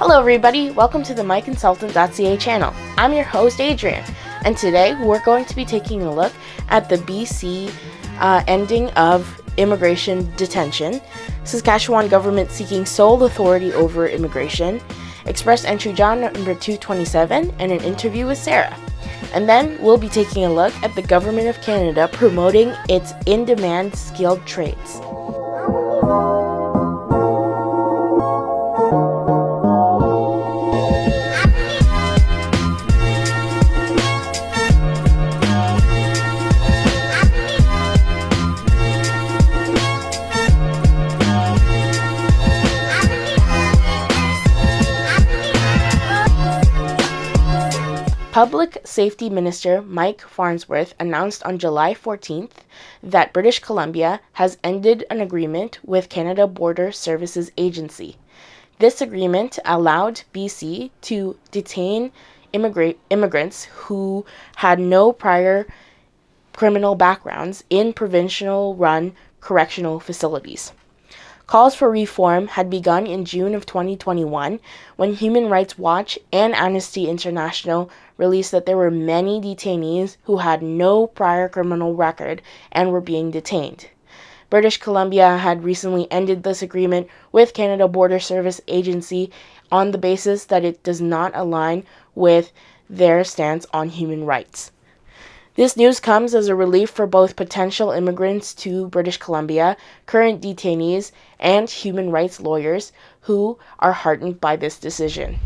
Hello everybody, welcome to the myconsultant.ca channel. I'm your host Adrian, and today we're going to be taking a look at the BC ending of immigration detention, Saskatchewan government seeking sole authority over immigration, ExpressEntry Draw number 227, and an interview with Sarah. And then we'll be taking a look at the Government of Canada promoting its in-demand skilled trades. Public Safety Minister Mike Farnsworth announced on July 14th that British Columbia has ended an agreement with Canada Border Services Agency. This agreement allowed BC to detain immigrants who had no prior criminal backgrounds in provincial-run correctional facilities. Calls for reform had begun in June of 2021 when Human Rights Watch and Amnesty International released that there were many detainees who had no prior criminal record and were being detained. British Columbia had recently ended this agreement with Canada Border Service Agency on the basis that it does not align with their stance on human rights. This news comes as a relief for both potential immigrants to British Columbia, current detainees, and human rights lawyers who are heartened by this decision.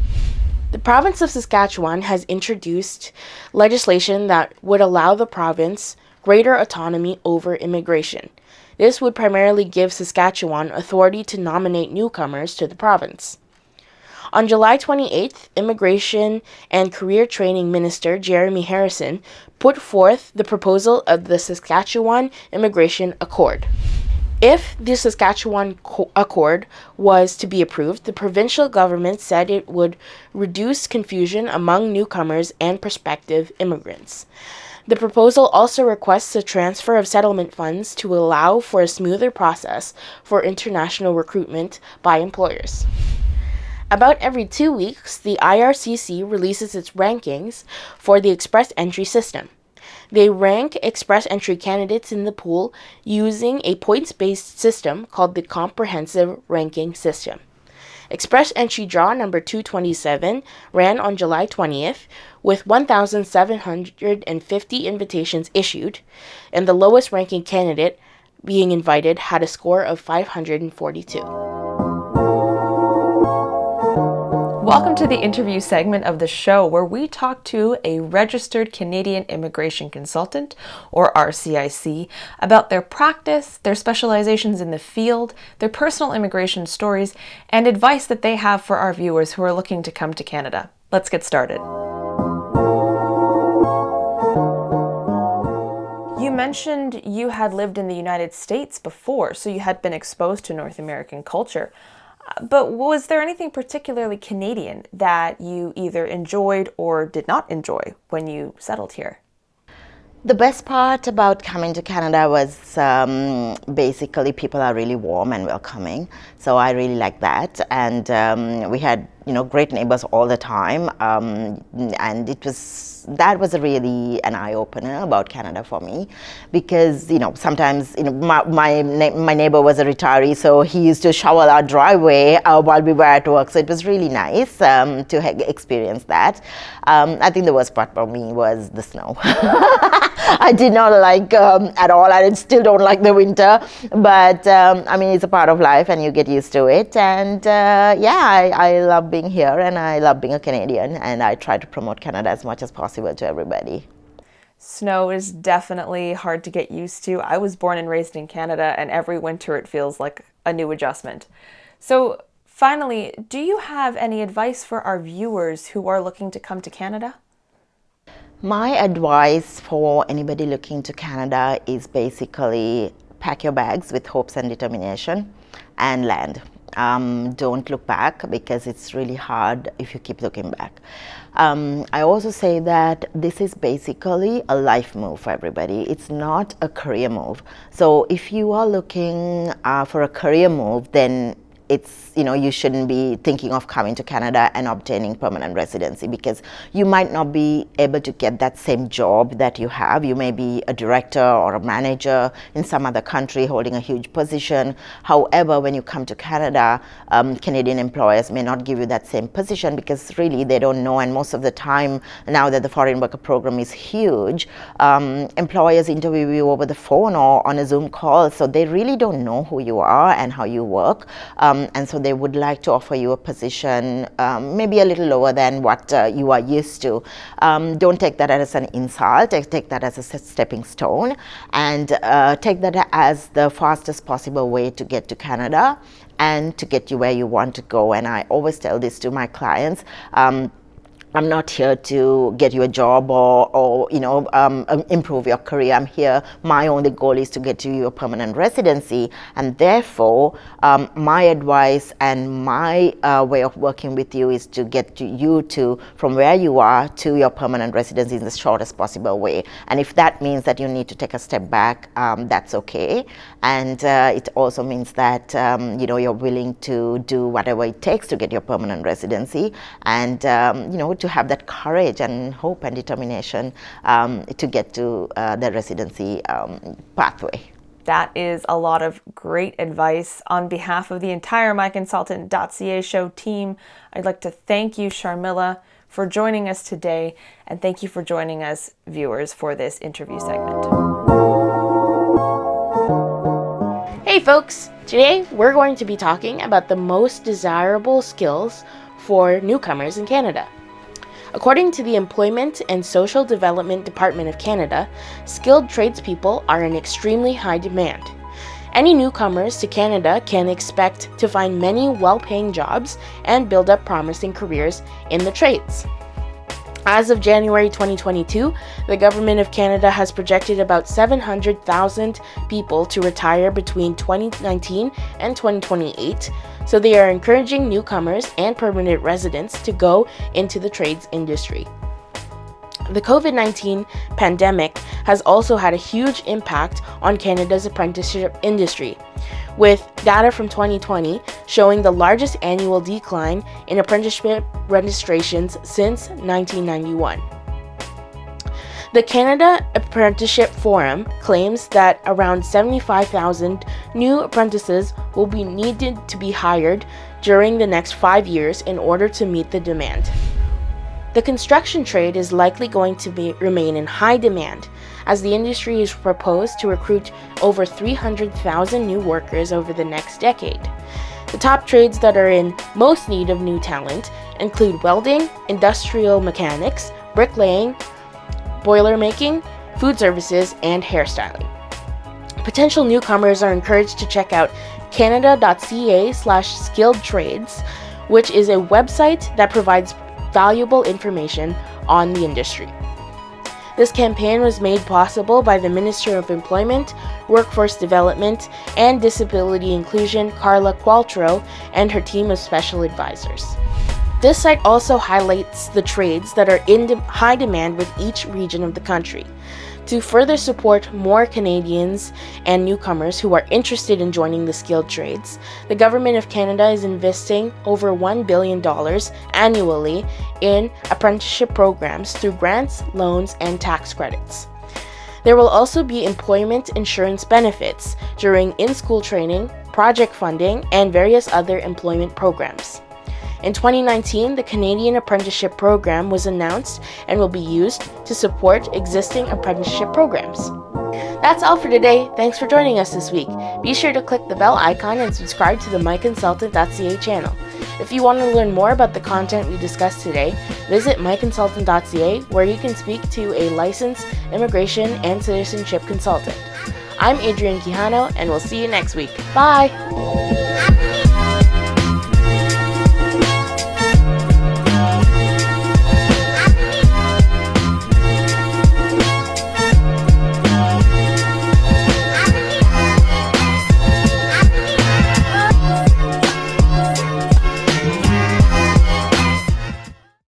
The province of Saskatchewan has introduced legislation that would allow the province greater autonomy over immigration. This would primarily give Saskatchewan authority to nominate newcomers to the province. On July 28th, Immigration and Career Training Minister Jeremy Harrison put forth the proposal of the Saskatchewan Immigration Accord. If the Saskatchewan Accord was to be approved, the provincial government said it would reduce confusion among newcomers and prospective immigrants. The proposal also requests a transfer of settlement funds to allow for a smoother process for international recruitment by employers. About every 2 weeks, the IRCC releases its rankings for the Express Entry system. They rank Express Entry candidates in the pool using a points-based system called the Comprehensive Ranking System. ExpressEntry Draw number 227 ran on July 20th with 1,750 invitations issued, and the lowest ranking candidate being invited had a score of 542. Welcome to the interview segment of the show where we talk to a registered Canadian immigration consultant, or RCIC, about their practice, their specializations in the field, their personal immigration stories, and advice that they have for our viewers who are looking to come to Canada. Let's get started. You mentioned you had lived in the United States before, so you had been exposed to North American culture. But was there anything particularly Canadian that you either enjoyed or did not enjoy when you settled here? The best part about coming to Canada was basically people are really warm and welcoming. So I really like that. And we had, great neighbors all the time. And that was really an eye-opener about Canada for me, because sometimes my neighbor was a retiree, so he used to shovel our driveway while we were at work. So it was really nice to experience that. I think the worst part for me was the snow. I did not like at all. I still don't like the winter, but it's a part of life and you get used to it. And I love being here and I love being a Canadian, and I try to promote Canada as much as possible to everybody. Snow is definitely hard to get used to. I was born and raised in Canada, and every winter it feels like a new adjustment. So finally, do you have any advice for our viewers who are looking to come to Canada? My advice for anybody looking to Canada is basically pack your bags with hopes and determination and land. Don't look back, because it's really hard if you keep looking back. I also say that this is basically a life move for everybody. It's not a career move. So if you are looking for a career move, then it's, you shouldn't be thinking of coming to Canada and obtaining permanent residency, because you might not be able to get that same job that you have. You may be a director or a manager in some other country holding a huge position. However, when you come to Canada, Canadian employers may not give you that same position, because really they don't know. And most of the time, now that the foreign worker program is huge, employers interview you over the phone or on a Zoom call, so they really don't know who you are and how you work, and so they would like to offer you a position maybe a little lower than what you are used to. Don't take that as an insult. Take that as a stepping stone, and take that as the fastest possible way to get to Canada and to get you where you want to go. And I always tell this to my clients. I'm not here to get you a job or improve your career. I'm here. My only goal is to get you a permanent residency, and therefore, my advice and my way of working with you is to get you to from where you are to your permanent residency in the shortest possible way. And if that means that you need to take a step back, that's okay. And it also means that you're willing to do whatever it takes to get your permanent residency, and to have that courage and hope and determination to get to the residency pathway. That is a lot of great advice. On behalf of the entire MyConsultant.ca show team, I'd like to thank you, Sharmila, for joining us today, and thank you for joining us, viewers, for this interview segment. Hey folks, today we're going to be talking about the most desirable skills for newcomers in Canada. According to the Employment and Social Development Department of Canada, skilled tradespeople are in extremely high demand. Any newcomers to Canada can expect to find many well-paying jobs and build up promising careers in the trades. As of January 2022, the Government of Canada has projected about 700,000 people to retire between 2019 and 2028, so they are encouraging newcomers and permanent residents to go into the trades industry. The COVID-19 pandemic has also had a huge impact on Canada's apprenticeship industry, with data from 2020 showing the largest annual decline in apprenticeship registrations since 1991. The Canada Apprenticeship Forum claims that around 75,000 new apprentices will be needed to be hired during the next 5 years in order to meet the demand. The construction trade is likely going to remain in high demand, as the industry is proposed to recruit over 300,000 new workers over the next decade. The top trades that are in most need of new talent include welding, industrial mechanics, bricklaying, boiler making, food services, and hairstyling. Potential newcomers are encouraged to check out canada.ca/skilled trades, which is a website that provides valuable information on the industry. This campaign was made possible by the Minister of Employment, Workforce Development, and Disability Inclusion, Carla Qualtro, and her team of special advisors. This site also highlights the trades that are in high demand with each region of the country. To further support more Canadians and newcomers who are interested in joining the skilled trades, the Government of Canada is investing over $1 billion annually in apprenticeship programs through grants, loans, and tax credits. There will also be employment insurance benefits during in-school training, project funding, and various other employment programs. In 2019, the Canadian Apprenticeship Program was announced and will be used to support existing apprenticeship programs. That's all for today. Thanks for joining us this week. Be sure to click the bell icon and subscribe to the MyConsultant.ca channel. If you want to learn more about the content we discussed today, visit MyConsultant.ca, where you can speak to a licensed immigration and citizenship consultant. I'm Adrienne Quijano, and we'll see you next week. Bye!